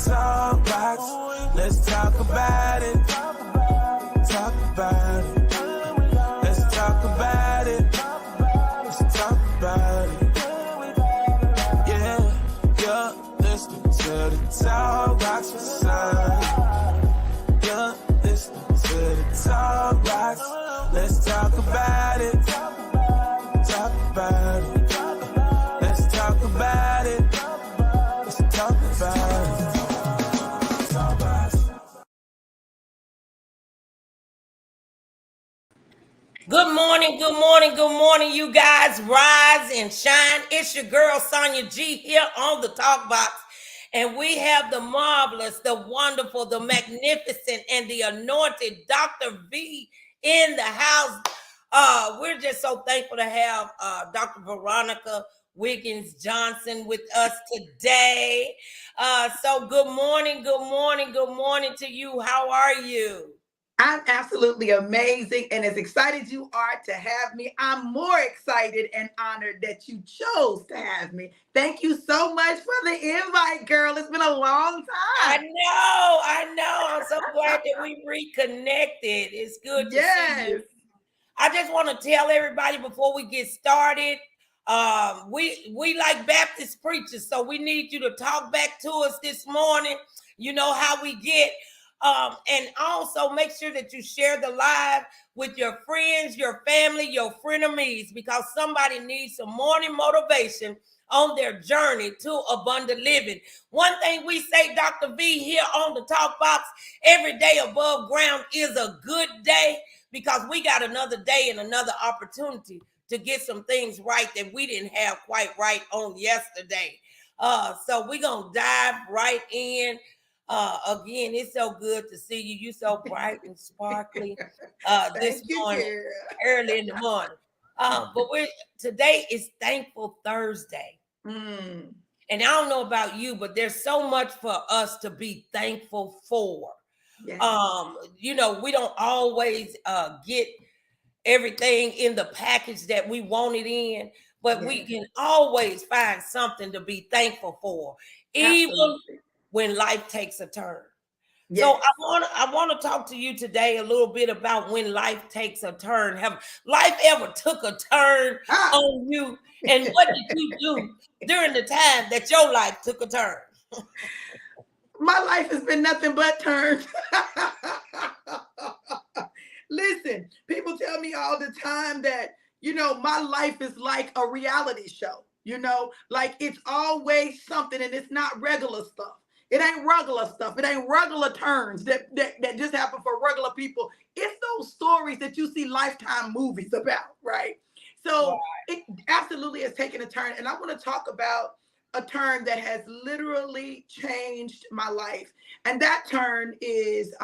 talk box. Let's talk about it. Talk about it. Let's talk about it. Let's talk about it. Yeah, you're listening to the talk box for some. You're listening to the talk box. Let's talk about it. Talk about it. Let's talk about it. Let's talk about it. Talk about it. Good morning, good morning, good morning, you guys. Rise and shine. It's your girl, Sonia G, here on the Talk Box. And we have the marvelous, the wonderful, the magnificent, and the anointed Dr. V in the house. We're just so thankful to have Dr. Veronica Wiggins Johnson with us today. So good morning, good morning, good morning to you. How are you? I'm absolutely amazing, and as excited you are to have me, I'm more excited and honored that you chose to have me. Thank you so much for the invite, girl. It's been a long time. I know. I'm so glad that we reconnected. It's good to see you. I just want to tell everybody before we get started, we like Baptist preachers, so we need you to talk back to us this morning. You know how we get. And also make sure that you share the live with your friends, your family, your frenemies, because somebody needs some morning motivation on their journey to abundant living. One thing we say, Dr. V, here on the Talk Box, every day above ground is a good day, because we got another day and another opportunity to get some things right that we didn't have quite right on yesterday. So we're going to dive right in. Again, it's so good to see you. You so bright and sparkly this morning, early in the morning. But today is Thankful Thursday. And I don't know about you, but there's so much for us to be thankful for. Yes. You know, we don't always get everything in the package that we want it in, but we can always find something to be thankful for, even when life takes a turn. Yes. So I want to talk to you today a little bit about when life takes a turn. Have life ever took a turn on you? And what did you do during the time that your life took a turn? My life has been nothing but turns. Listen, people tell me all the time that, you know, my life is like a reality show, you know, like it's always something, and it's not regular stuff. It ain't regular stuff. It ain't regular turns that just happen for regular people. It's those stories that you see Lifetime movies about, right? So it absolutely has taken a turn. And I want to talk about a turn that has literally changed my life. And that turn is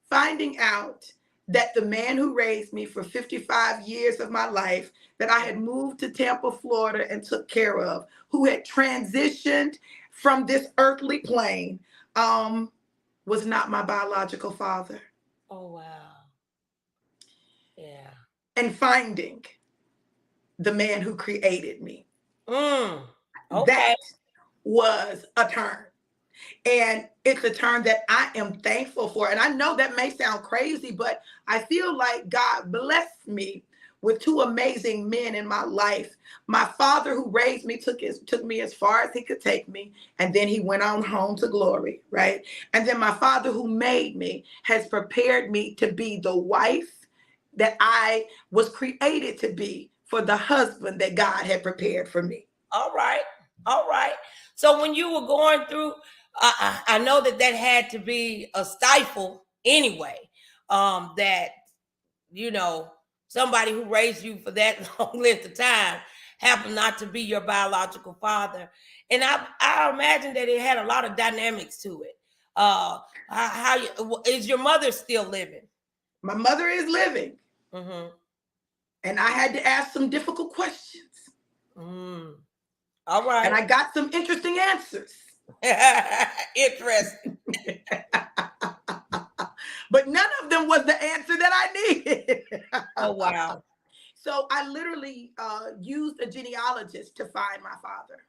finding out that the man who raised me for 55 years of my life, that I had moved to Tampa, Florida, and took care of, who had transitioned from this earthly plane, was not my biological father. Oh, wow. Yeah. And finding the man who created me. Okay. That was a turn. And it's a turn that I am thankful for. And I know that may sound crazy, but I feel like God blessed me with two amazing men in my life. My father, who raised me, took me as far as he could take me. And then he went on home to glory, right? And then my father, who made me, has prepared me to be the wife that I was created to be for the husband that God had prepared for me. All right. So when you were going through, I know that had to be a stifle anyway, that, you know, somebody who raised you for that long length of time happened not to be your biological father. And I imagine that it had a lot of dynamics to it. Is your mother still living? My mother is living. Mm-hmm. And I had to ask some difficult questions. All right. And I got some interesting answers. Interesting. But none of them was the answer that I needed. Oh, wow. So I literally used a genealogist to find my father.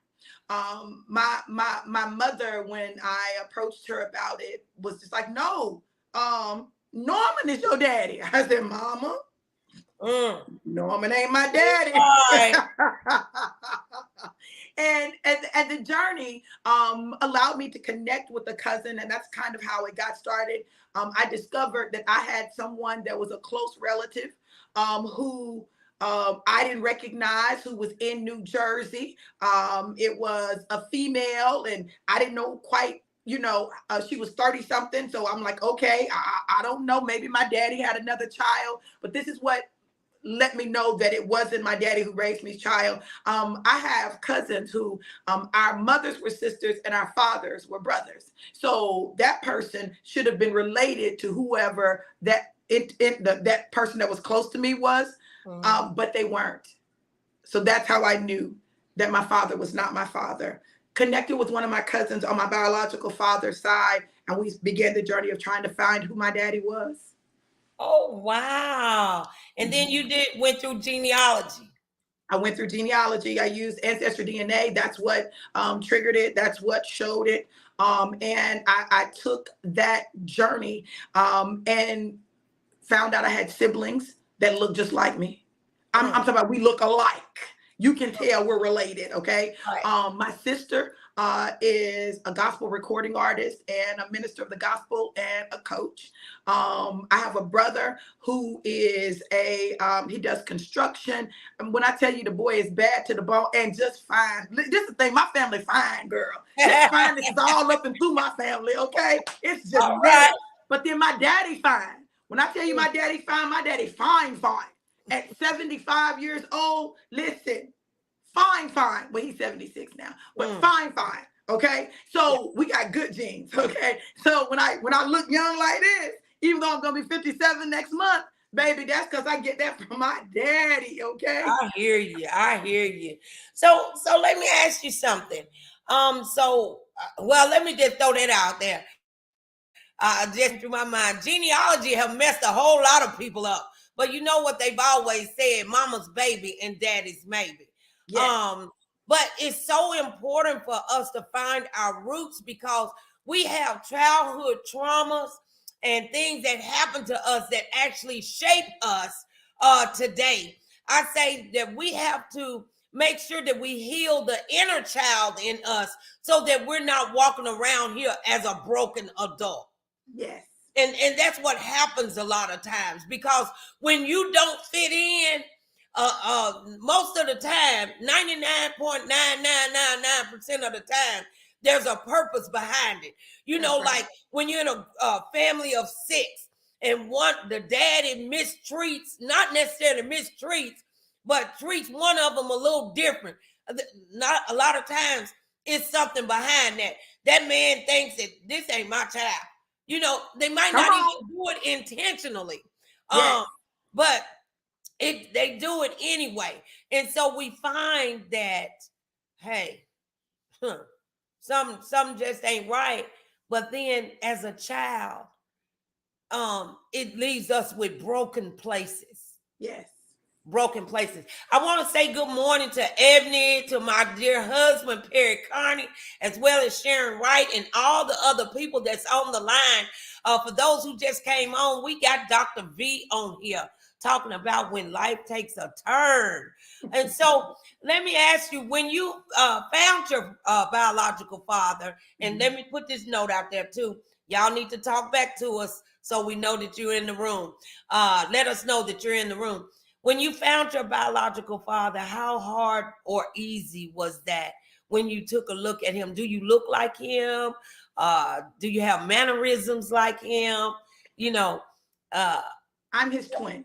My mother, when I approached her about it, was just like, no, Norman is your daddy. I said, Mama, Norman ain't my daddy. And the journey allowed me to connect with a cousin, and that's kind of how it got started. I discovered that I had someone that was a close relative who I didn't recognize, who was in New Jersey. It was a female, and I didn't know quite, she was 30 something. So I'm like, okay, I don't know. Maybe my daddy had another child, but this is what let me know that it wasn't my daddy who raised me's child. I have cousins who our mothers were sisters and our fathers were brothers. So that person should have been related to whoever that person that was close to me was, but they weren't. So that's how I knew that my father was not my father. Connected with one of my cousins on my biological father's side, and we began the journey of trying to find who my daddy was. Oh, wow. And then you went through genealogy. I went through genealogy. I used Ancestry DNA. That's what triggered it. That's what showed it. And I took that journey and found out I had siblings that looked just like me. I'm talking about we look alike. You can tell we're related, okay? Right. My sister is a gospel recording artist and a minister of the gospel and a coach. I have a brother who is he does construction. And when I tell you the boy is bad to the bone and just fine. This is the thing, my family fine, girl. That fineness is all up and through my family, okay? It's just right. But then my daddy fine. When I tell you my daddy fine. At 75 years old, listen, fine. Well, he's 76 now, but fine. Okay, so we got good genes. Okay, so when I look young like this, even though I'm gonna be 57 next month, baby, that's because I get that from my daddy. Okay, I hear you. So let me ask you something. Let me just throw that out there. Just through my mind, genealogy have messed a whole lot of people up. But you know what they've always said, mama's baby and daddy's maybe. Yes. But it's so important for us to find our roots because we have childhood traumas and things that happen to us that actually shape us today. I say that we have to make sure that we heal the inner child in us so that we're not walking around here as a broken adult. Yes. And that's what happens a lot of times because when you don't fit in, most of the time, 99.9999% of the time, there's a purpose behind it. You know, like when you're in a family of 6 and the daddy not necessarily mistreats, but treats one of them a little different. Not a lot of times it's something behind that. That man thinks that this ain't my child. You know, they might not even do it intentionally, but they do it anyway. And so we find that, hey, some just ain't right. But then as a child, it leaves us with broken places. Yes. Broken places. I want to say good morning to Ebony, to my dear husband, Perry Carney, as well as Sharon Wright and all the other people that's on the line. For those who just came on, we got Dr. V on here talking about when life takes a turn. And so let me ask you, when you found your biological father, and let me put this note out there too, y'all need to talk back to us so we know that you're in the room. Let us know that you're in the room. When you found your biological father, how hard or easy was that when you took a look at him? Do you look like him? Do you have mannerisms like him? You know, I'm his twin.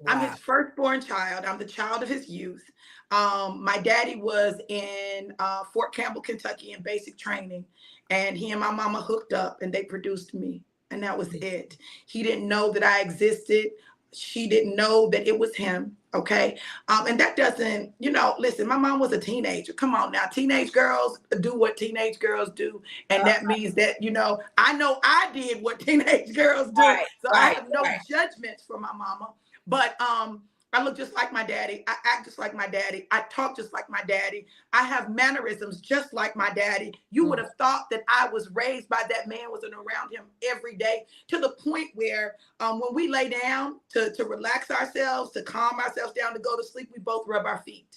Wow. I'm his firstborn child. I'm the child of his youth. My daddy was in Fort Campbell, Kentucky in basic training, and he and my mama hooked up and they produced me, and that was it. He didn't know that I existed. She didn't know that it was him. Okay. And that doesn't, listen, my mom was a teenager. Come on now. Teenage girls do what teenage girls do. And that means that, I know I did what teenage girls do. Right, so I have no judgments for my mama. But I look just like my daddy. I act just like my daddy. I talk just like my daddy. I have mannerisms just like my daddy. You would have thought that I was raised by that man, wasn't around him every day, to the point where when we lay down to relax ourselves, to calm ourselves down, to go to sleep, we both rub our feet.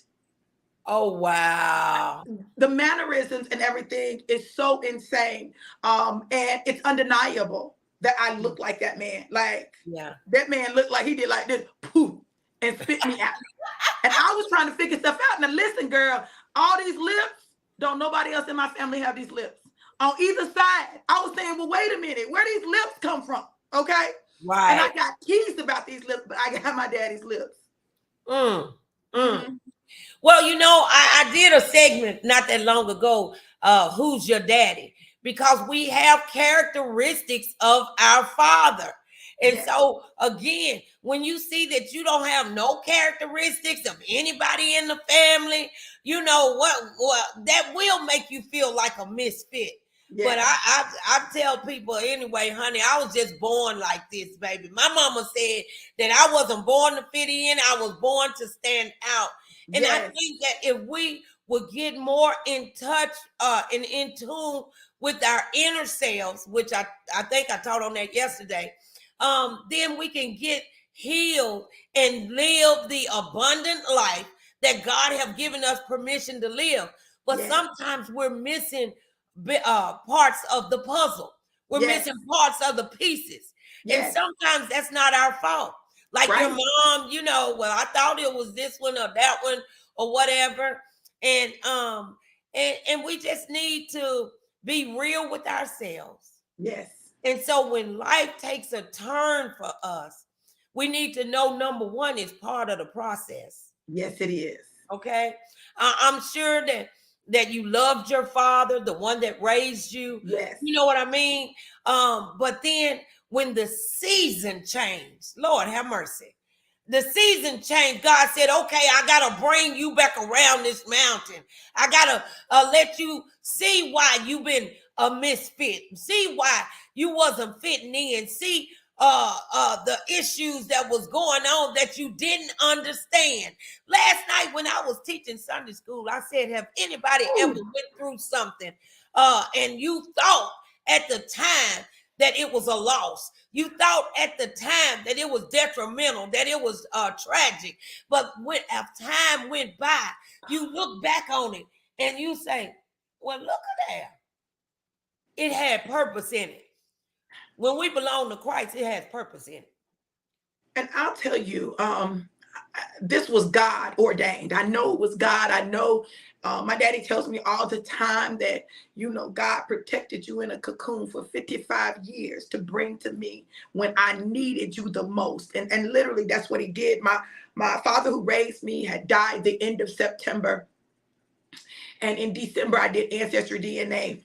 Oh, wow. The mannerisms and everything is so insane. And it's undeniable that I look like that man. Like, that man looked like he did like this, poof, and spit me out. And I was trying to figure stuff out. Now listen, girl, all these lips, don't nobody else in my family have these lips. On either side, I was saying, well, wait a minute, where these lips come from? Okay? Right. And I got teased about these lips, but I got my daddy's lips. Mm-hmm. Well, you know, I did a segment not that long ago, Who's Your Daddy? Because we have characteristics of our father. And so, again, when you see that you don't have no characteristics of anybody in the family, you know what that will make you feel like a misfit. Yeah. But I tell people anyway, honey, I was just born like this, baby. My mama said that I wasn't born to fit in. I was born to stand out. And I think that if we would get more in touch and in tune with our inner selves, which I think I taught on that yesterday, then we can get healed and live the abundant life that God have given us permission to live. But sometimes we're missing parts of the puzzle. We're missing parts of the pieces. And sometimes that's not our fault. Like your mom, you know, well, I thought it was this one or that one or whatever. And we just need to be real with ourselves. Yes. And so when life takes a turn for us, we need to know, number one, it's part of the process. Yes, it is. Okay. I'm sure that you loved your father, the one that raised you. Yes. You know what I mean? But then when the season changed, Lord have mercy. The season changed. God said, okay, I got to bring you back around this mountain. I got to let you see why you've been a misfit. See why you wasn't fitting in. See the issues that was going on that you didn't understand. Last night when I was teaching Sunday school, I said, have anybody ever went through something and you thought at the time that it was a loss? You thought at the time that it was detrimental, that it was tragic. But when as time went by, you look back on it and you say, well, look at that. It had purpose in it. When we belong to Christ, it has purpose in it. And I'll tell you, this was God ordained. I know it was God. I know my daddy tells me all the time that, you know, God protected you in a cocoon for 55 years to bring to me when I needed you the most. And literally that's what he did. My father who raised me had died the end of September. And in December, I did Ancestry DNA.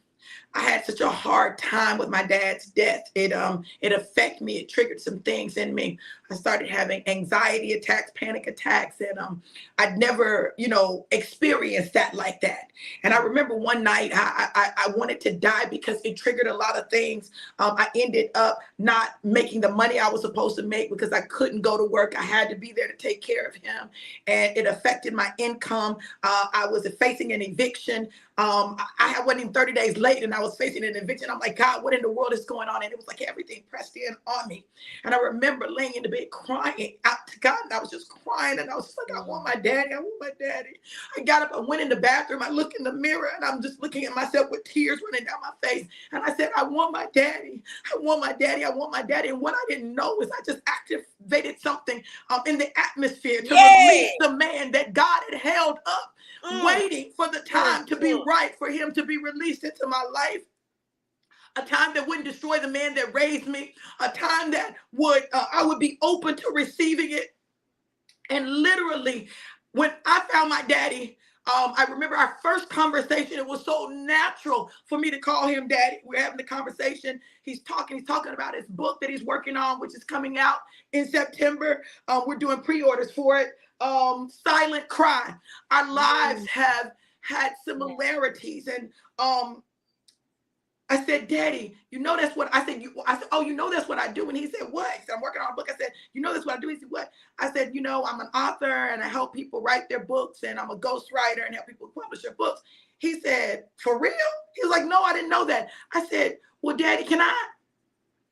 I had such a hard time with my dad's death. It affected me. It triggered some things in me. I started having anxiety attacks, panic attacks, and I'd never, you know, experienced that like that. And I remember one night I wanted to die because it triggered a lot of things. I ended up not making the money I was supposed to make because I couldn't go to work. I had to be there to take care of him, and it affected my income. I was facing an eviction. I wasn't even 30 days late and I was facing an eviction. I'm like, God, what in the world is going on? And it was like everything pressed in on me. And I remember laying in the bed crying out to God. And I was just crying. And I was just like, I want my daddy. I want my daddy. I got up, I went in the bathroom. I looked in the mirror and I'm just looking at myself with tears running down my face. And I said, I want my daddy. I want my daddy. I want my daddy. And what I didn't know is I just activated something in the atmosphere to release the man that God had held up. Waiting for the time to be right for him to be released into my life. A time that wouldn't destroy the man that raised me. A time that would I would be open to receiving it. And literally, when I found my daddy, I remember our first conversation. It was so natural for me to call him daddy. We're having the conversation. He's talking about his book that he's working on, which is coming out in September. We're doing pre-orders for it. Silent Cry. Our lives have had similarities, and I said, Daddy, you know that's what I said. I said, oh, you know that's what I do. And he said, what? He said, I'm working on a book. I said, you know that's what I do. He said, what? I said, you know, I'm an author and I help people write their books and I'm a ghostwriter and help people publish their books. He said, for real? He was like, no, I didn't know that. I said, well, Daddy, can I?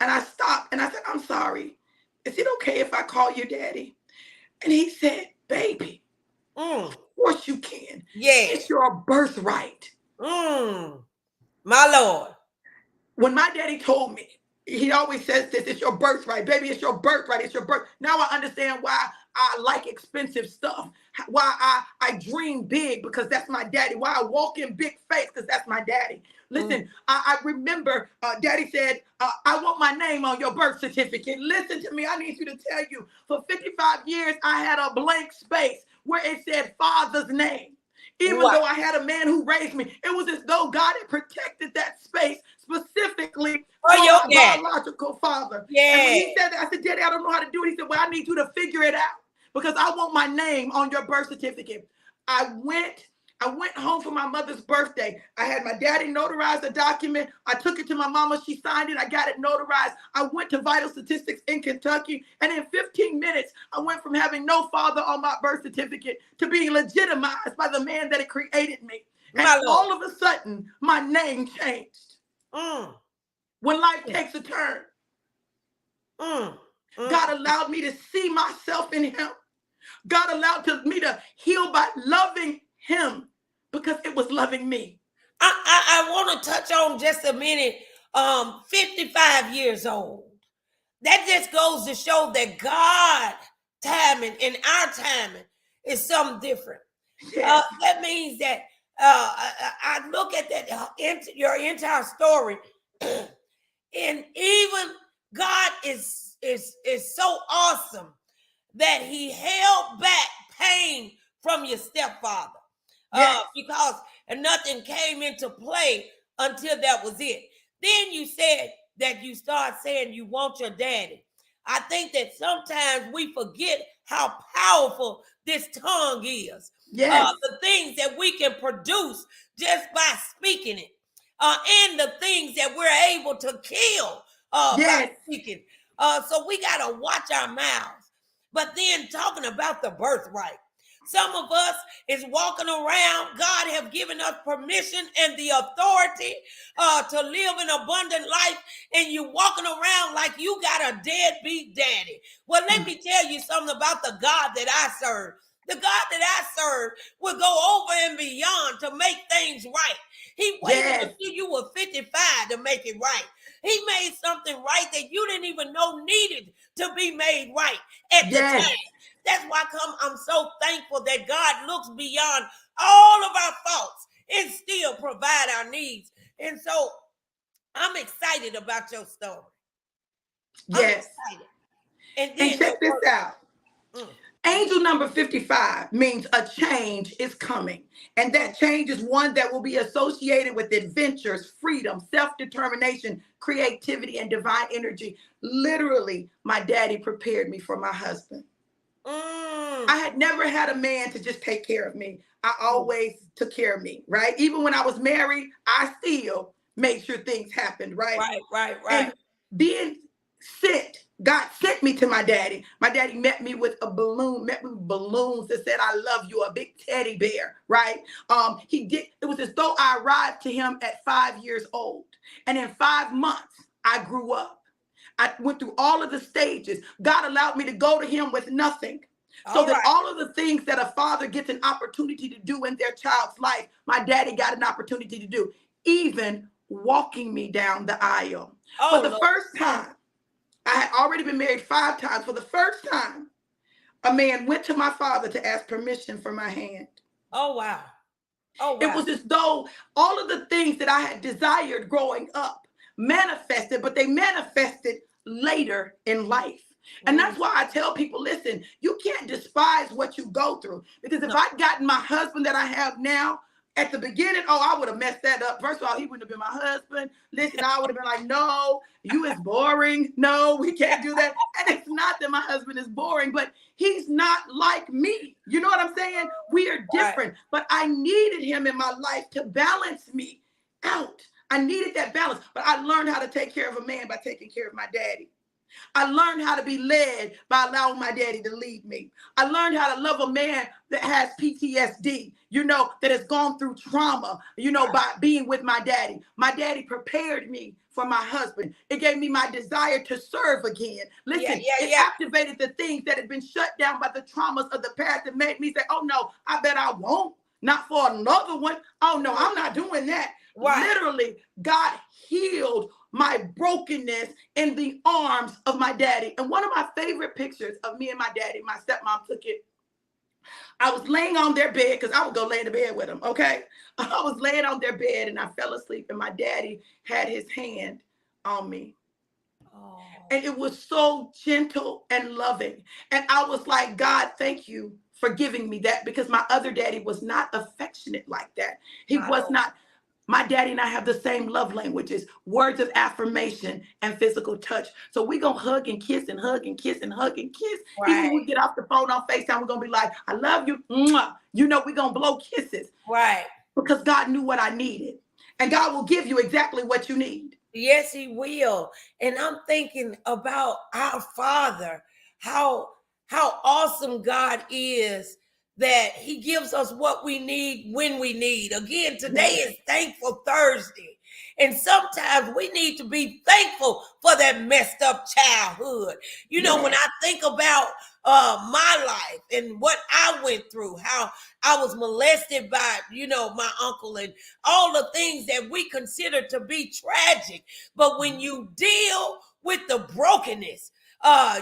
And I stopped and I said, I'm sorry. Is it okay if I call you Daddy? And he said, baby, of course you can. Yeah. It's your birthright. My Lord. When my daddy told me, he always says this, it's your birthright, baby, it's your birthright, it's your birth. Now I understand why I like expensive stuff, why I dream big, because that's my daddy, why I walk in big faith, because that's my daddy. Listen, I remember Daddy said, I want my name on your birth certificate. Listen to me, I need you to tell you, for 55 years, I had a blank space where it said Father's name. Even though I had a man who raised me, it was as though God had protected that space specifically for my biological father. Yeah. And when he said that, I said, Daddy, I don't know how to do it. He said, well, I need you to figure it out because I want my name on your birth certificate. I went home for my mother's birthday. I had my daddy notarize the document. I took it to my mama. She signed it. I got it notarized. I went to Vital Statistics in Kentucky. And in 15 minutes, I went from having no father on my birth certificate to being legitimized by the man that had created me. And all of a sudden, my name changed. When life takes a turn, God allowed me to see myself in him. God allowed me to heal by loving him because it was loving me. I want to touch on just a minute. 55 years old. That just goes to show that God timing and our timing is something different. Yes. That means that I look at that your entire story, and even God is so awesome that he held back pain from your stepfather. Yes. Because nothing came into play until that was it. Then you said that you start saying you want your daddy. I think that sometimes we forget how powerful this tongue is. Yes. The things that we can produce just by speaking it. And the things that we're able to kill by speaking. So we got to watch our mouths. But then talking about the birthright. Some of us is walking around. God have given us permission and the authority to live an abundant life, and you walking around like you got a deadbeat daddy. Well, let me tell you something about the God that I serve. The God that I serve will go over and beyond to make things right. He waited until you were 55 to make it right. He made something right that you didn't even know needed to be made right at the time. That's why I'm so thankful that God looks beyond all of our faults and still provide our needs. And so I'm excited about your story. Yes. And check this out. Angel number 55 means a change is coming. And that change is one that will be associated with adventures, freedom, self-determination, creativity, and divine energy. Literally, my daddy prepared me for my husband. I had never had a man to just take care of me. I always took care of me, right? Even when I was married, I still made sure things happened, right? Right. And being sent, God sent me to my daddy. My daddy met me with a balloon, met me with balloons that said, I love you, a big teddy bear, right? It was as though I arrived to him at 5 years old. And in 5 months, I grew up. I went through all of the stages. God allowed me to go to him with nothing. So that all of the things that a father gets an opportunity to do in their child's life, my daddy got an opportunity to do, even walking me down the aisle. For the first time, I had already been married 5 times. For the first time, a man went to my father to ask permission for my hand. Oh, wow. It was as though all of the things that I had desired growing up manifested, but they manifested later in life. And that's why I tell people, listen, you can't despise what you go through. Because if I'd gotten my husband that I have now, at the beginning, I would have messed that up. First of all, he wouldn't have been my husband. Listen, I would have been like, no, you is boring. No, we can't do that. And it's not that my husband is boring, but he's not like me. You know what I'm saying? We are different. But I needed him in my life to balance me out. I needed that balance, but I learned how to take care of a man by taking care of my daddy. I learned how to be led by allowing my daddy to lead me. I learned how to love a man that has PTSD, that has gone through trauma, by being with my daddy. My daddy prepared me for my husband. It gave me my desire to serve again. Listen, it activated the things that had been shut down by the traumas of the past that made me say, oh no, I bet I won't. Not for another one. Oh no, I'm not doing that. Right. Literally, God healed my brokenness in the arms of my daddy. And one of my favorite pictures of me and my daddy, my stepmom took it. I was laying on their bed because I would go lay in the bed with them, okay? I was laying on their bed and I fell asleep and my daddy had his hand on me. Oh. And it was so gentle and loving. And I was like, God, thank you for giving me that, because my other daddy was not affectionate like that. He was not. My daddy and I have the same love languages, words of affirmation and physical touch. So we're going to hug and kiss and hug and kiss and hug and kiss. Right. Even when we get off the phone on FaceTime, we're going to be like, I love you. Mwah. We're going to blow kisses. Right. Because God knew what I needed. And God will give you exactly what you need. Yes, he will. And I'm thinking about our Father, how awesome God is, that he gives us what we need when we need. Again, today is Thankful Thursday. And sometimes we need to be thankful for that messed up childhood. When I think about my life and what I went through, how I was molested by, my uncle, and all the things that we consider to be tragic. But when you deal with the brokenness,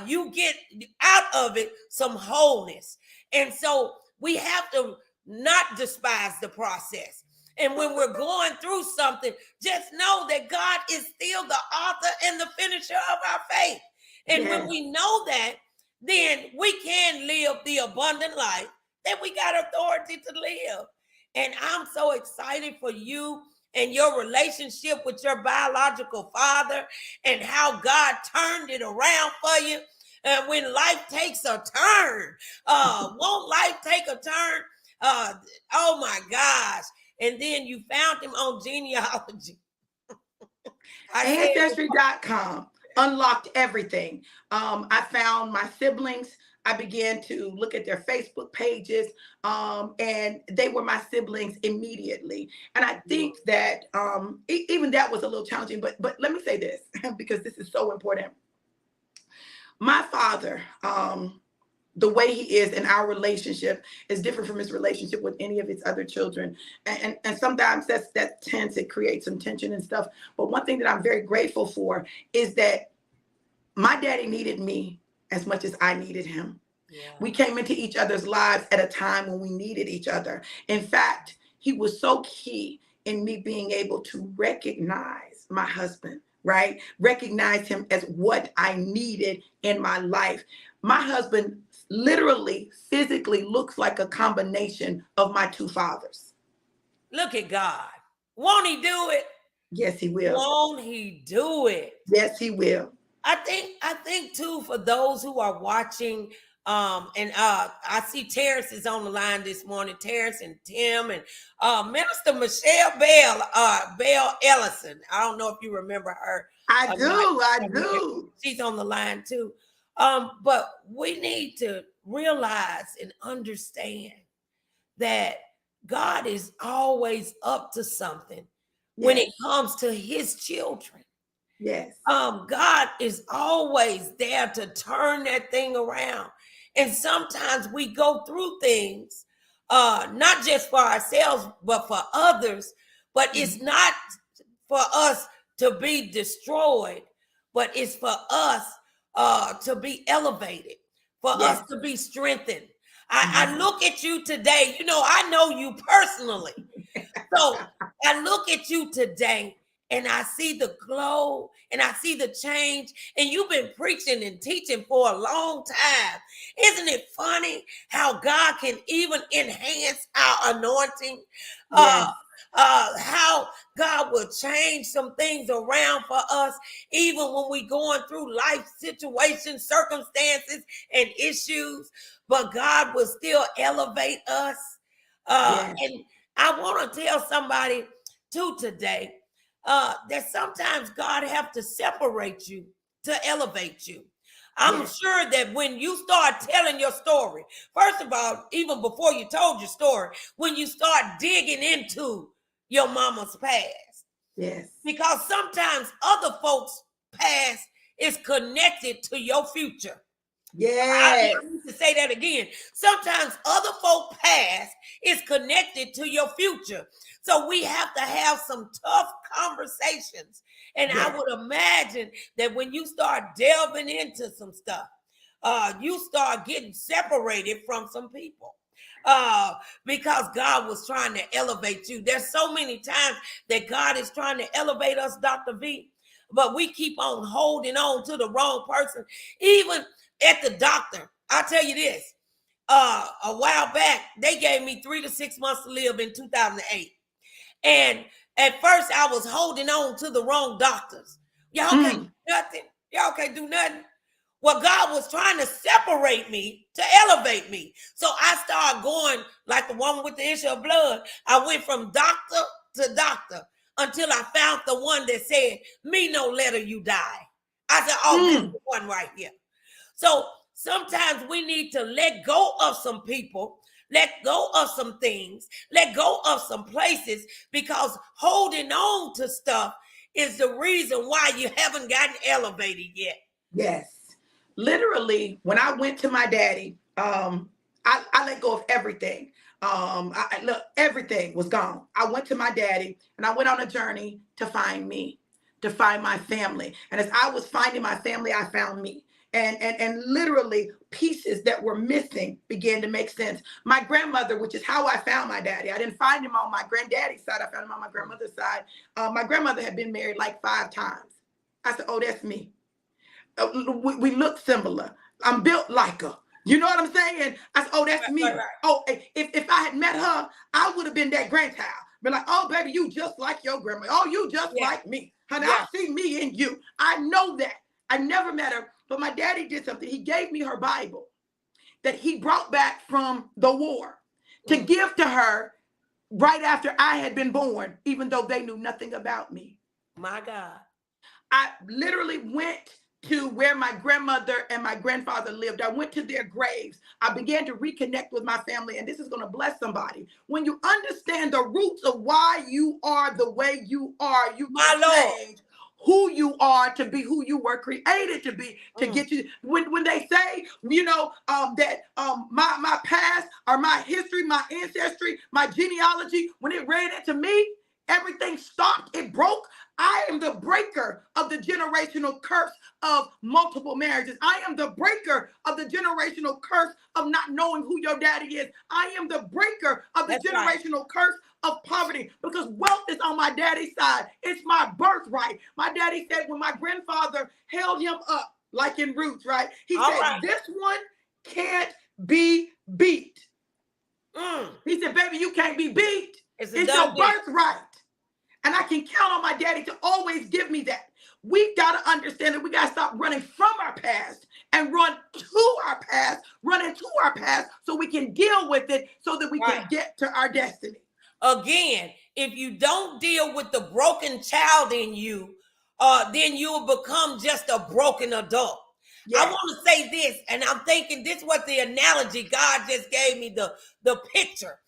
you get out of it some wholeness. And so we have to not despise the process. And when we're going through something, just know that God is still the author and the finisher of our faith. And when we know that, then we can live the abundant life that we got authority to live. And I'm so excited for you and your relationship with your biological father and how God turned it around for you. When life takes a turn, won't life take a turn? Oh my gosh. And then you found him on genealogy. Ancestry.com unlocked everything. I found my siblings. I began to look at their Facebook pages, and they were my siblings immediately. And I think that even that was a little challenging, but let me say this, because this is so important. My father, the way he is in our relationship is different from his relationship with any of his other children. And sometimes that tends to create some tension and stuff. But one thing that I'm very grateful for is that my daddy needed me as much as I needed him. Yeah. We came into each other's lives at a time when we needed each other. In fact, he was so key in me being able to recognize my husband, right? Recognize him as what I needed in my life. My husband literally, physically looks like a combination of my two fathers. Look at God. Won't he do it? Yes, he will. Won't he do it? Yes, he will. I think too, for those who are watching, and I see Terrence is on the line this morning, Terrence and Tim and Minister Michelle Bell Ellison. I don't know if you remember her. I do. She's on the line too. But we need to realize and understand that God is always up to something when it comes to his children. Yes. God is always there to turn that thing around. And sometimes we go through things, not just for ourselves, but for others. But it's not for us to be destroyed, but it's for us to be elevated, for us to be strengthened. I look at you today, I know you personally. So I look at you today and I see the glow and I see the change, and you've been preaching and teaching for a long time. Isn't it funny how God can even enhance our anointing? Yes. How God will change some things around for us, even when we're going through life situations, circumstances, and issues, but God will still elevate us. And I want to tell somebody too today, that sometimes God have to separate you to elevate you. I'm sure that when you start telling your story, first of all, even before you told your story, when you start digging into your mama's past. Yes. Because sometimes other folks' past is connected to your future. Yes. I need to say that again. Sometimes other folk past is connected to your future. So we have to have some tough conversations. And I would imagine that when you start delving into some stuff, you start getting separated from some people. Because God was trying to elevate you. There's so many times that God is trying to elevate us, Dr. V, but we keep on holding on to the wrong person. Even at the doctor, I'll tell you this, a while back, they gave me 3 to 6 months to live in 2008. And at first I was holding on to the wrong doctors. Y'all can't do nothing. Y'all can't do nothing. Well, God was trying to separate me to elevate me. So I started going like the woman with the issue of blood. I went from doctor to doctor until I found the one that said, me no letter you die. I said, oh, this is the one right here. So sometimes we need to let go of some people, let go of some things, let go of some places, because holding on to stuff is the reason why you haven't gotten elevated yet. Yes. Literally, when I went to my daddy, I let go of everything. Look, everything was gone. I went to my daddy and I went on a journey to find me, to find my family. And as I was finding my family, I found me. And literally pieces that were missing began to make sense. My grandmother, which is how I found my daddy. I didn't find him on my granddaddy's side. I found him on my grandmother's side. My grandmother had been married like 5 times. I said, oh, that's me. We look similar. I'm built like her. You know what I'm saying? I said, oh, that's me. Right. Oh, if I had met her, I would have been that grandchild. Been like, oh, baby, you just like your grandma. Oh, you just like me. Honey, I see me in you. I know that. I never met her. But my daddy did something. He gave me her Bible that he brought back from the war to give to her right after I had been born, even though they knew nothing about me. My God. I literally went to where my grandmother and my grandfather lived. I went to their graves. I began to reconnect with my family, and this is going to bless somebody. When you understand the roots of why you are the way you are, you can change who you are to be who you were created to be, to get you. When they say, you know, that my past or my history, my ancestry, my genealogy, when it read it to me, everything stopped. It broke. I am the breaker of the generational curse of multiple marriages. I am the breaker of the generational curse of not knowing who your daddy is. I am the breaker of the generational curse of poverty, because wealth is on my daddy's side. It's my birthright. My daddy said when my grandfather held him up, like in Roots, right? He said, this one can't be beat. He said, baby, you can't be beat. It's your birthright. And I can count on my daddy to always give me that. We got to understand that we got to stop running from our past and run to our past, run into our past so we can deal with it, so that we can get to our destiny. Again, if you don't deal with the broken child in you, then you will become just a broken adult. I want to say this, and I'm thinking this was the analogy God just gave me, the picture.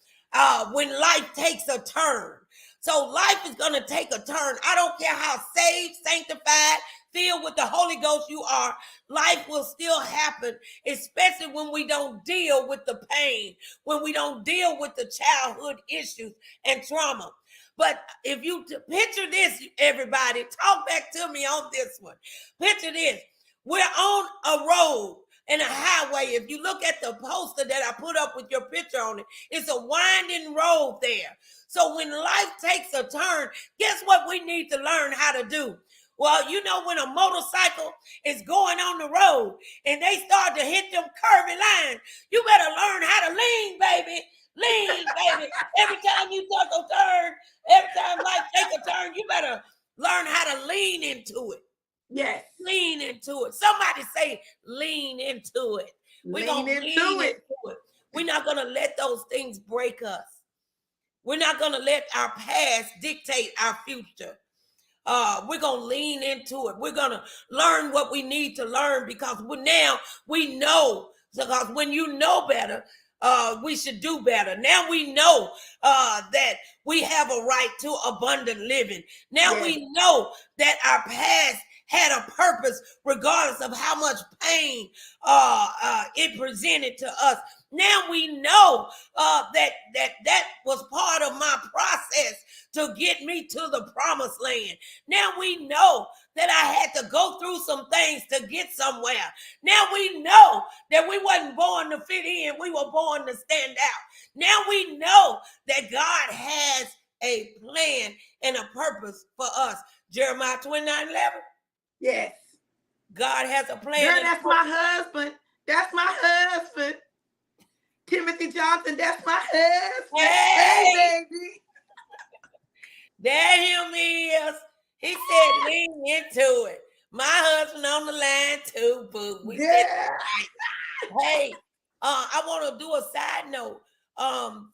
When life takes a turn. So life is going to take a turn. I don't care how saved, sanctified, filled with the Holy Ghost you are, life will still happen, especially when we don't deal with the pain, when we don't deal with the childhood issues and trauma. But if you picture this, everybody, talk back to me on this one. Picture this. We're on a road and a highway. If you look at the poster that I put up with your picture on it, it's a winding road there. So when life takes a turn, guess what we need to learn how to do? Well, you know, when a motorcycle is going on the road and they start to hit them curvy lines, you better learn how to lean, baby. Lean, baby. Every time you take a turn, every time life takes a turn, you better learn how to lean into it. Yes. Lean into it. Somebody say, lean into it. We're going to lean into it. We're not going to let those things break us. We're not going to let our past dictate our future. We're going to lean into it. We're going to learn what we need to learn, because now we know. Because when you know better, we should do better. Now we know that we have a right to abundant living. Now we know that our past had a purpose, regardless of how much pain it presented to us. Now we know that was part of my process to get me to the promised land. Now we know that I had to go through some things to get somewhere. Now we know that we wasn't born to fit in. We were born to stand out. Now we know that God has a plan and a purpose for us. Jeremiah 29:11. Yes. God has a plan. Girl, that's my husband. That's my husband. Timothy Johnson, that's my husband. Hey baby. There him is. He said, lean into it. My husband on the line too, boo. We said, hey, I want to do a side note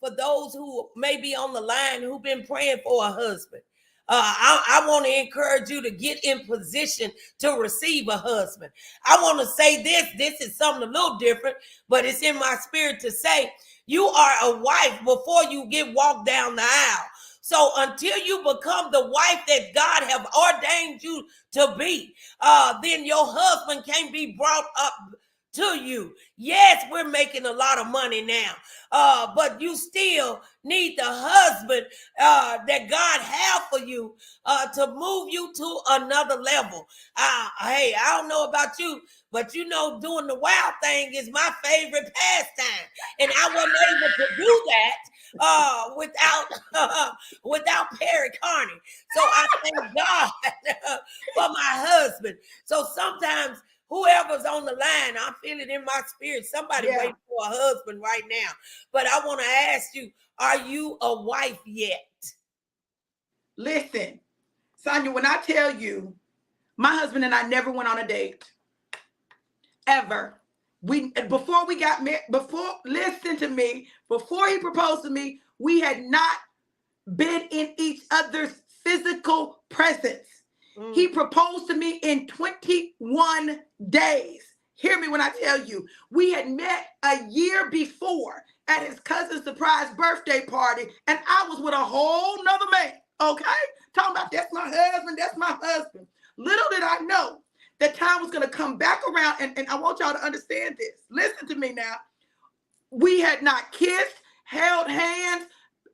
for those who may be on the line who've been praying for a husband. I want to encourage you to get in position to receive a husband. I want to say this is something a little different, but it's in my spirit to say, you are a wife before you get walked down the aisle. So until you become the wife that God have ordained you to be, then your husband can't be brought up to you. Yes, we're making a lot of money now, but you still need the husband that God have for you to move you to another level. Hey, I don't know about you, but you know, doing the wild thing is my favorite pastime, and I wasn't able to do that without Perry Carney. So I thank God for my husband. So sometimes whoever's on the line, I feel it in my spirit. Somebody waiting for a husband right now. But I want to ask you, are you a wife yet? Listen, Sonia, when I tell you, my husband and I never went on a date. Ever. Before we got married, listen to me, before he proposed to me, we had not been in each other's physical presence. He proposed to me in 21 days. Hear me when I tell you, we had met a year before at his cousin's surprise birthday party, and I was with a whole nother man, okay? Talking about, that's my husband, that's my husband. Little did I know that time was going to come back around, and I want y'all to understand this. Listen to me now. We had not kissed, held hands,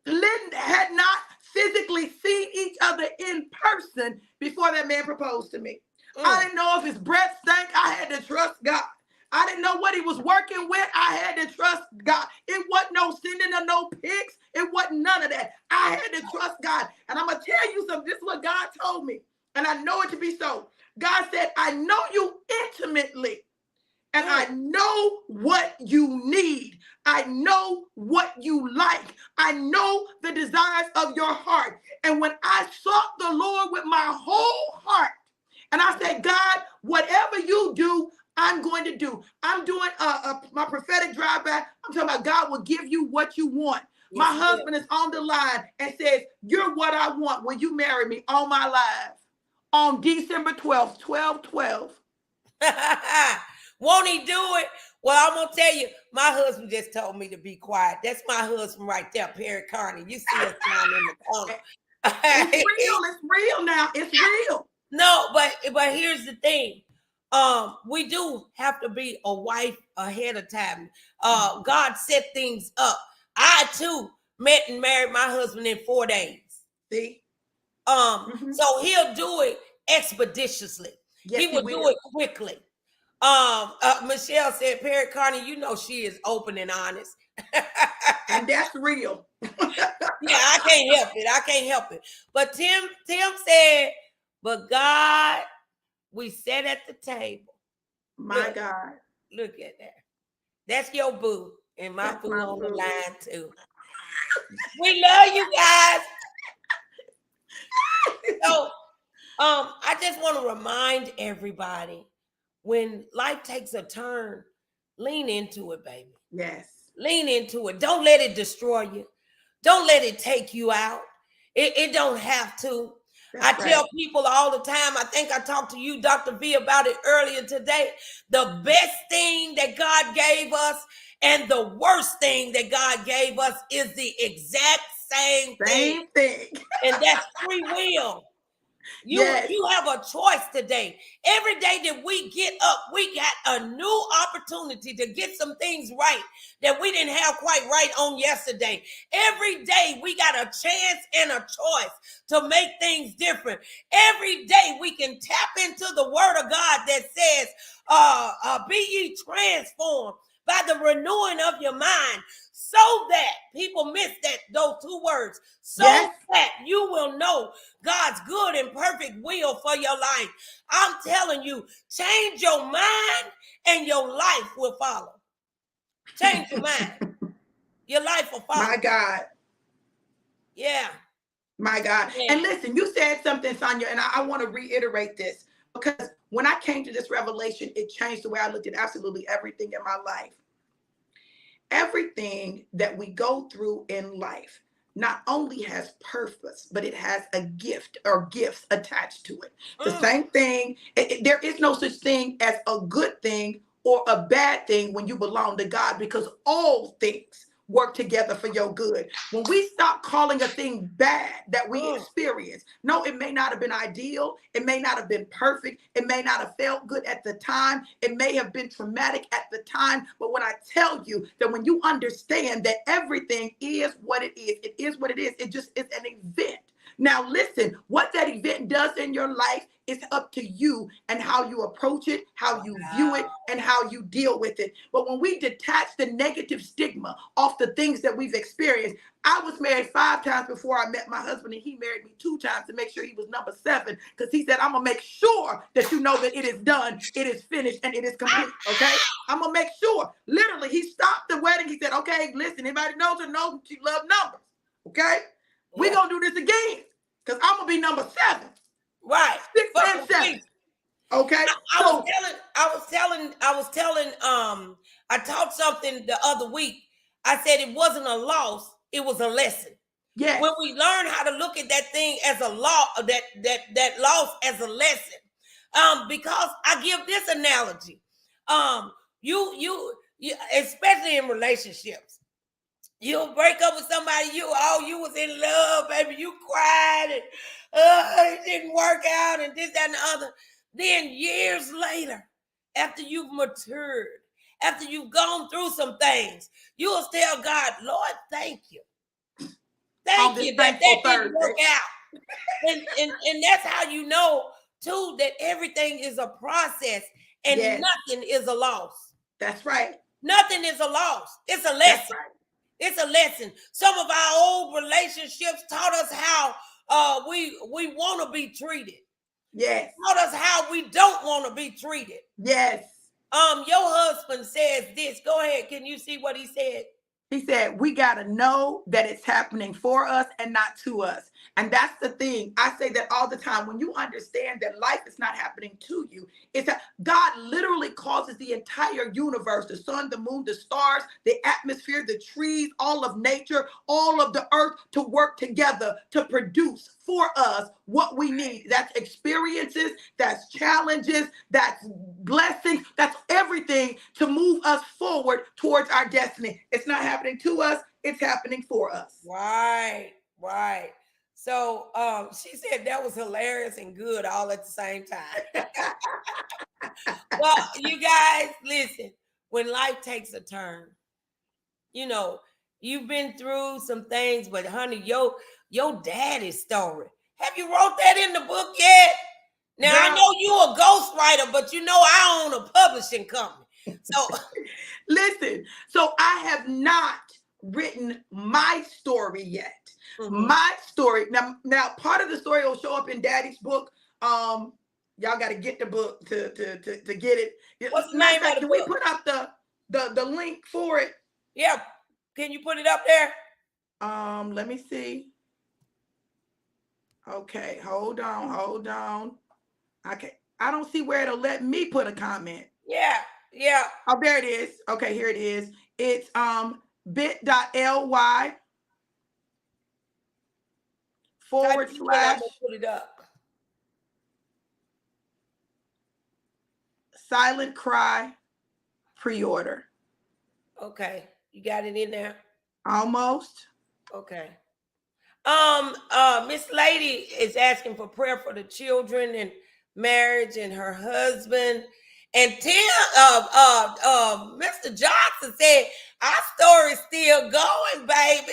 had not physically seen each other in person before that man proposed to me. I didn't know if his breath stank. I had to trust God. I didn't know what he was working with. I had to trust God. It wasn't no sending of no pics. It wasn't none of that. I had to trust God. And I'm going to tell you something. This is what God told me. And I know it to be so. God said, I know you intimately. And I know what you need. I know what you like. I know the desires of your heart. And when I sought the Lord with my whole heart, and I said, God, whatever you do, I'm going to do. I'm doing my prophetic drive-by. I'm talking about God will give you what you want. Yes, my husband is on the line and says, you're what I want when you marry me on my life on December 12th, 12/12. Won't he do it? Well, I'm going to tell you, my husband just told me to be quiet. That's my husband right there, Perry Carney. You see us down in the corner. It's real. It's real now. It's real. No, but here's the thing. We do have to be a wife ahead of time. God set things up. I too met and married my husband in 4 days. See? So he'll do it expeditiously. Yes, he will do it quickly. Michelle said, Perry Carney, you know she is open and honest. And that's real. Yeah, I can't help it. I can't help it. But Tim said, but God, we sat at the table. My God. Look at that. That's your boo. And my boo on the line too. We love you guys. So I just want to remind everybody, when life takes a turn, lean into it, baby. Yes. Lean into it. Don't let it destroy you. Don't let it take you out. It don't have to. I tell people all the time, I think I talked to you, Dr. V, about it earlier today. The best thing that God gave us and the worst thing that God gave us is the exact same thing. And that's free will. You have a choice today. Every day that we get up, we got a new opportunity to get some things right that we didn't have quite right on yesterday. Every day we got a chance and a choice to make things different. Every day we can tap into the word of God that says, be ye transformed by the renewing of your mind, so that people miss those two words, so that you will know God's good and perfect will for your life. I'm telling you, change your mind and your life will follow. Change your mind. Your life will follow. My God. Yeah. My God. Yeah. And listen, you said something, Sonia, and I want to reiterate this, because when I came to this revelation, it changed the way I looked at absolutely everything in my life. Everything that we go through in life not only has purpose, but it has a gift or gifts attached to it. The same thing. There is no such thing as a good thing or a bad thing when you belong to God, because all things work together for your good. When we stop calling a thing bad that we experience, no, it may not have been ideal. It may not have been perfect. It may not have felt good at the time. It may have been traumatic at the time. But when I tell you that when you understand that everything is what it is what it is. It just is an event. Now, listen, what that event does in your life is up to you and how you approach it, how you view it, and how you deal with it. But when we detach the negative stigma off the things that we've experienced, I was married 5 times before I met my husband, and he married me 2 times to make sure he was number 7, because he said, I'm going to make sure that you know that it is done, it is finished, and it is complete, okay? I'm going to make sure. Literally, he stopped the wedding. He said, okay, listen, anybody knows her knows she loves numbers, okay? We're going to do this again, because I'm going to be number 7. Right. 6 and 7. Okay. I taught something the other week. I said it wasn't a loss, it was a lesson. Yes. When we learn how to look at that thing as a loss, that loss as a lesson. Because I give this analogy. You especially in relationships. You'll break up with somebody, you was in love, baby. You cried and it didn't work out and this, that, and the other. Then years later, after you've matured, after you've gone through some things, you'll tell God, Lord, thank you. Thank you that didn't work out. and that's how you know, too, that everything is a process and nothing is a loss. That's right. Nothing is a loss. It's a lesson. That's right. It's a lesson. Some of our old relationships taught us how we want to be treated. Yes. Taught us how we don't want to be treated. Yes. Your husband says this. Go ahead. Can you see what he said? He said, we got to know that it's happening for us and not to us. And that's the thing. I say that all the time. When you understand that life is not happening to you, it's that God literally causes the entire universe, the sun, the moon, the stars, the atmosphere, the trees, all of nature, all of the earth to work together to produce for us what we need. That's experiences, that's challenges, that's blessings, that's everything to move us forward towards our destiny. It's not happening to us, it's happening for us. Right. So she said that was hilarious and good all at the same time. Well, you guys, listen, when life takes a turn, you've been through some things, but honey, your daddy's story. Have you wrote that in the book yet? Now, I know you're a ghostwriter, but I own a publishing company. So listen, so I have not written my story yet. Mm-hmm. My story. Now part of the story will show up in Daddy's book. Y'all got to get the book to get it. What's the name of the book? Can we put up the link for it? Yeah. Can you put it up there? Let me see. Okay, hold on. Okay, I don't see where it'll let me put a comment. Yeah. Oh, there it is. Okay, here it is. It's bit.ly / I'm gonna put it up. Silent Cry pre-order. Okay, you got it in there. Almost. Okay. Miss Lady is asking for prayer for the children and marriage and her husband. And Mr. Johnson said our story's still going, baby.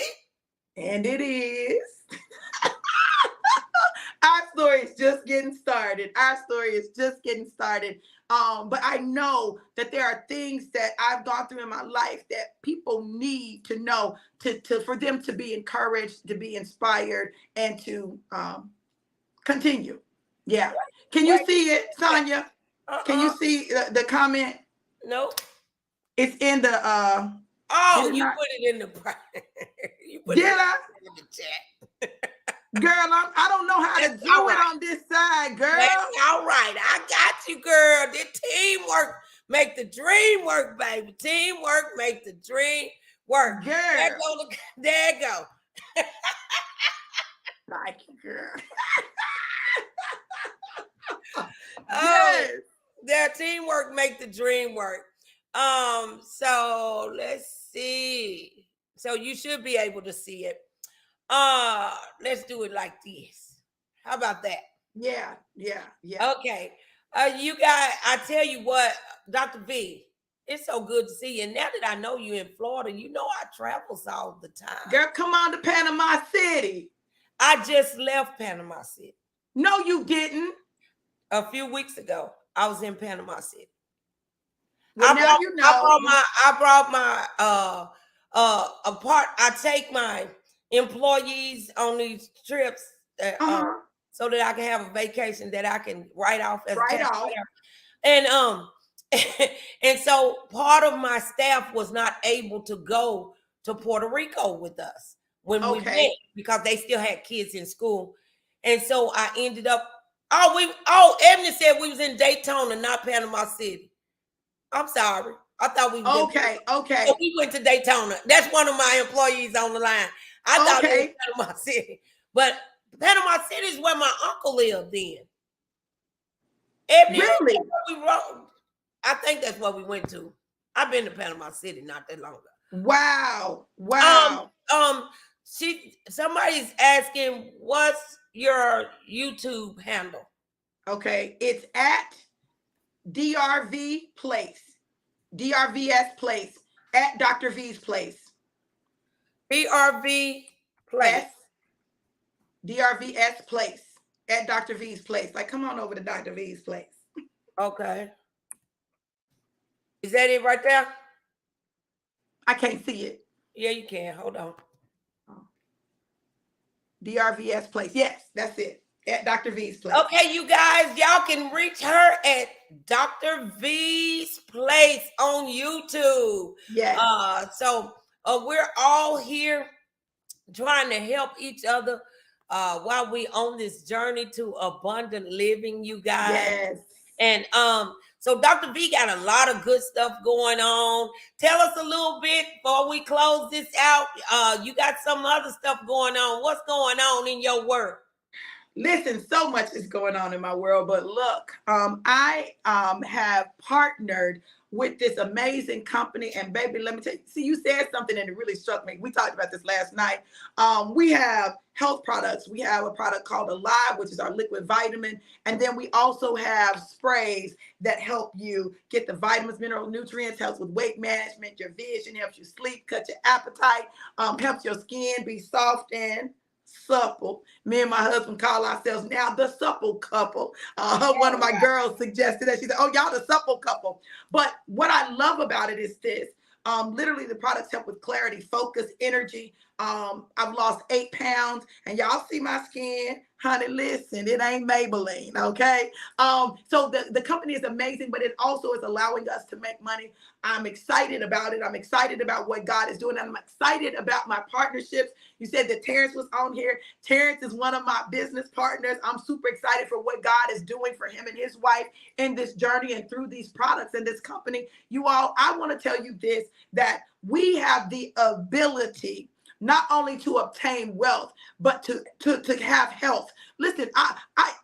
And it is. Our story is just getting started. Our story is just getting started. But I know that there are things that I've gone through in my life that people need to know for them to be encouraged, to be inspired, and to continue. Yeah. Can you see it, Sonia? Can you see the comment? Nope. It's in the oh, you put it in the you put it in the chat. Girl, I don't know how to do it on this side, girl. That's all right. I got you, girl. The teamwork make the dream work, baby. Teamwork make the dream work. Girl. There you go. Like you, girl. Yes. Their teamwork make the dream work. So let's see. So you should be able to see it. Let's do it like this. How about that? Yeah. Okay. You guys, I tell you what, Dr. V, it's so good to see you. And now that I know you in Florida, you know I travels all the time. Girl, come on to Panama City. I just left Panama City. No, you didn't. A few weeks ago, I was in Panama City. Well, I brought my I take my employees on these trips so that I can have a vacation that I can write off as and and so part of my staff was not able to go to Puerto Rico with us when we went because they still had kids in school, and so I ended up Ebony said we was in Daytona, not Panama City. I'm sorry. I thought we were okay. So we went to Daytona. That's one of my employees on the line. I thought it was Panama City. But Panama City is where my uncle lived then. Ebony, really? I think that's what we went to. I've been to Panama City not that long ago. Wow. Somebody's asking, what's your YouTube handle? Okay, it's at DRV Place. DRVS Place. At Dr. V's Place. DRV Place. DRVS Place. At Dr. V's Place. Like, come on over to Dr. V's Place. Okay. Is that it right there? I can't see it. Yeah, you can. Hold on. DRVS Place. Yes, that's it. At Dr. V's Place. Okay, you guys, y'all can reach her at Dr. V's Place on YouTube. Yes. So we're all here trying to help each other while we on this journey to abundant living, you guys. Yes. And so Dr. V got a lot of good stuff going on. Tell us a little bit before we close this out. You got some other stuff going on. What's going on in your work? Listen, so much is going on in my world, but look, I have partnered with this amazing company, and baby, let me tell you, see, you said something and it really struck me. We talked about this last night. We have health products. We have a product called Alive, which is our liquid vitamin. And then we also have sprays that help you get the vitamins, mineral nutrients, helps with weight management, your vision, helps you sleep, cut your appetite, helps your skin be soft and supple. Me and my husband call ourselves now the supple couple. One of my girls suggested that. She said, oh, y'all the supple couple. But what I love about it is this. Literally the products help with clarity, focus, energy. I've lost 8 pounds and y'all see my skin. Honey, listen, it ain't Maybelline, okay? So the company is amazing, but it also is allowing us to make money. I'm excited about it. I'm excited about what God is doing. I'm excited about my partnerships. You said that Terrence was on here. Terrence is one of my business partners. I'm super excited for what God is doing for him and his wife in this journey and through these products and this company. You all, I want to tell you this, that we have the ability not only to obtain wealth, but to have health. Listen,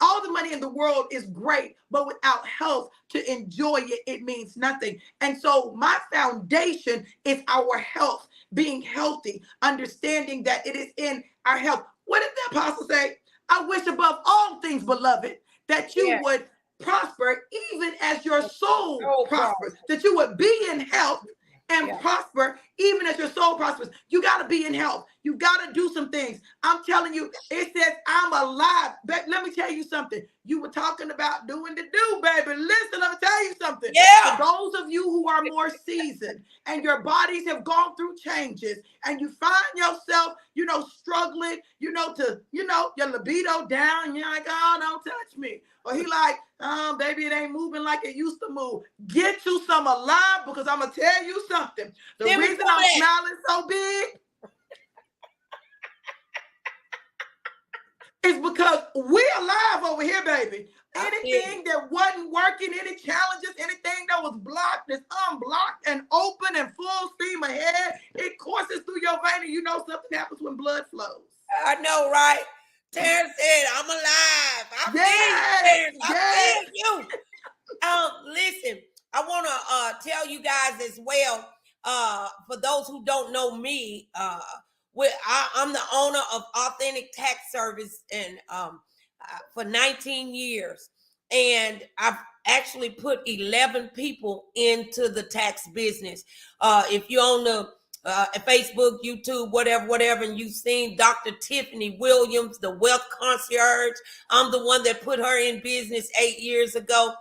all the money in the world is great, but without health to enjoy it, it means nothing. And so my foundation is our health, being healthy, understanding that it is in our health. What did the apostle say? I wish above all things, beloved, that you would prosper even as your soul prospers, that you would be in health and prosper even as your soul prospers. You got to be in health. You got to do some things. I'm telling you, it says I'm alive. But let me tell you something. You were talking about doing the do, baby. Listen, let me tell you something. Yeah. For those of you who are more seasoned and your bodies have gone through changes and you find yourself, struggling, your libido down, you're like, oh, don't touch me. Or he like, oh, baby, it ain't moving like it used to move. Get you some alive, because I'm going to tell you something. The reason I'm smiling so big is because we're alive over here, baby. Anything that wasn't working, any challenges, anything that was blocked is unblocked and open and full steam ahead. It courses through your vein, and you know something happens when blood flows. I know, right? Terrence said, I'm alive. I feel you. Listen, I want to tell you guys as well, for those who don't know me, I'm the owner of Authentic Tax Service and for 19 years. And I've actually put 11 people into the tax business. If you're on the Facebook, YouTube, whatever, and you've seen Dr. Tiffany Williams, the Wealth Concierge, I'm the one that put her in business 8 years ago.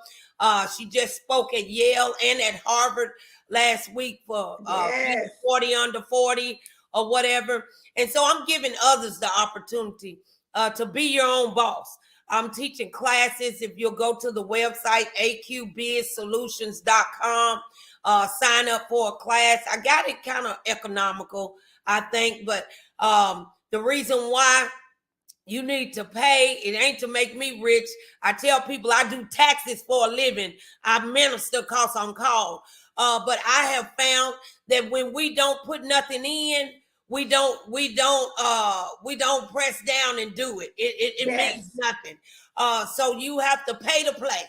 She just spoke at Yale and at Harvard last week for 40 under 40 or whatever. And so I'm giving others the opportunity to be your own boss. I'm teaching classes. If you'll go to the website, aqbizsolutions.com, sign up for a class. I got it kind of economical, I think, but the reason why you need to pay, it ain't to make me rich. I tell people I do taxes for a living. I minister because I'm called. But I have found that when we don't put nothing in, we don't press down and do it. It means nothing. So you have to pay to play.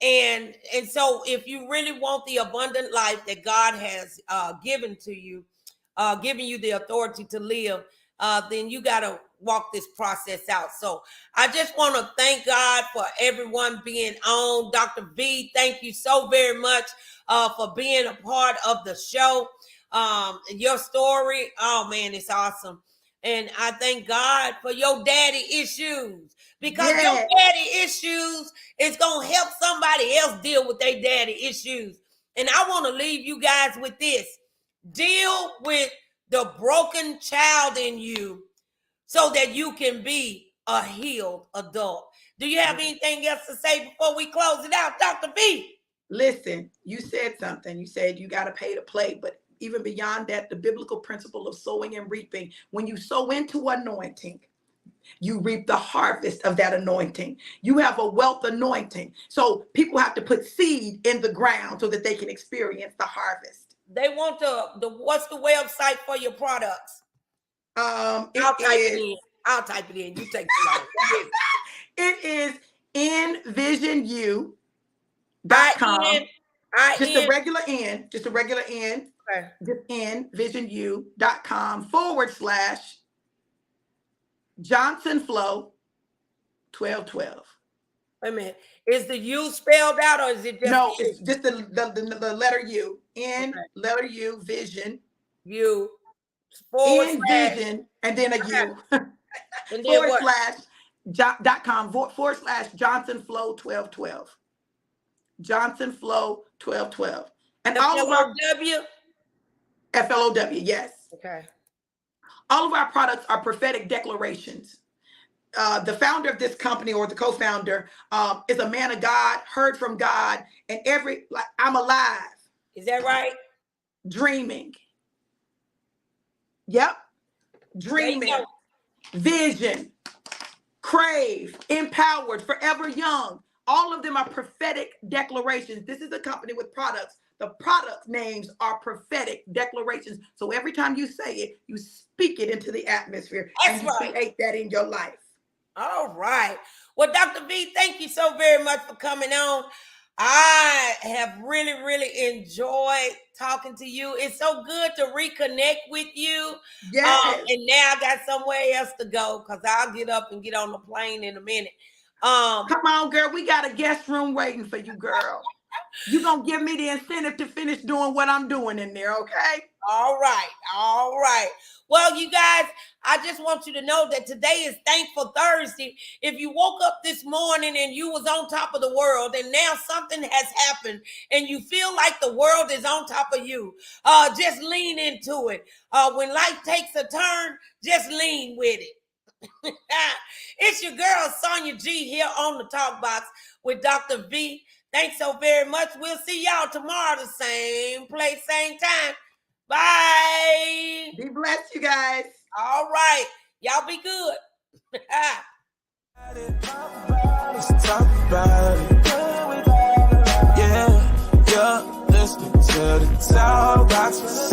And so if you really want the abundant life that God has given to you, giving you the authority to live, then you got to walk this process out. So I just want to thank God for everyone being on. Dr. V, thank you so very much for being a part of the show. Your story, oh man, it's awesome. And I thank God for your daddy issues, because your daddy issues is going to help somebody else deal with their daddy issues. And I want to leave you guys with this. Deal with the broken child in you so that you can be a healed adult. Do you have anything else to say before we close it out, Dr. V? Listen, you said something. You said you got to pay to play, but even beyond that, the biblical principle of sowing and reaping. When you sow into anointing, you reap the harvest of that anointing. You have a wealth anointing. So people have to put seed in the ground so that they can experience the harvest. They want the what's the website for your products? I'll type it in. You take it long. It is envision.com. Just a regular N. Okay. Just envision.com/Johnson Flow 1212. Wait a minute. Is the U spelled out, or is it just no? It's just the letter U. Letter U, vision. U. Vision, and then a U. And /.com/Johnson Flow 1212. Johnson Flow 1212. And all of our FLOW, yes. Okay. All of our products are prophetic declarations. The founder of this company, or the co-founder, is a man of God, heard from God, and I'm alive. Is that right? Dreaming. Yep. Dreaming. Vision. Crave. Empowered. Forever young. All of them are prophetic declarations. This is a company with products The product names are prophetic declarations. So every time you say it, you speak it into the atmosphere. That's and you right. create that in your life. All right. Well, Dr. V, thank you so very much for coming on. I have really, really enjoyed talking to you. It's so good to reconnect with you. Yes. And now I got somewhere else to go because I'll get up and get on the plane in a minute. Come on, girl. We got a guest room waiting for you, girl. You're going to give me the incentive to finish doing what I'm doing in there, okay? All right. All right. Well, you guys, I just want you to know that today is Thankful Thursday. If you woke up this morning and you was on top of the world and now something has happened and you feel like the world is on top of you, just lean into it. When life takes a turn, just lean with it. It's your girl, Sonia G, here on the Talk Box with Dr. V. Thanks so very much. We'll see y'all tomorrow, the same place, same time. Bye. Be blessed, you guys. All right. Y'all be good. Let's talk about it. Yeah, you're listening to the Talk Box.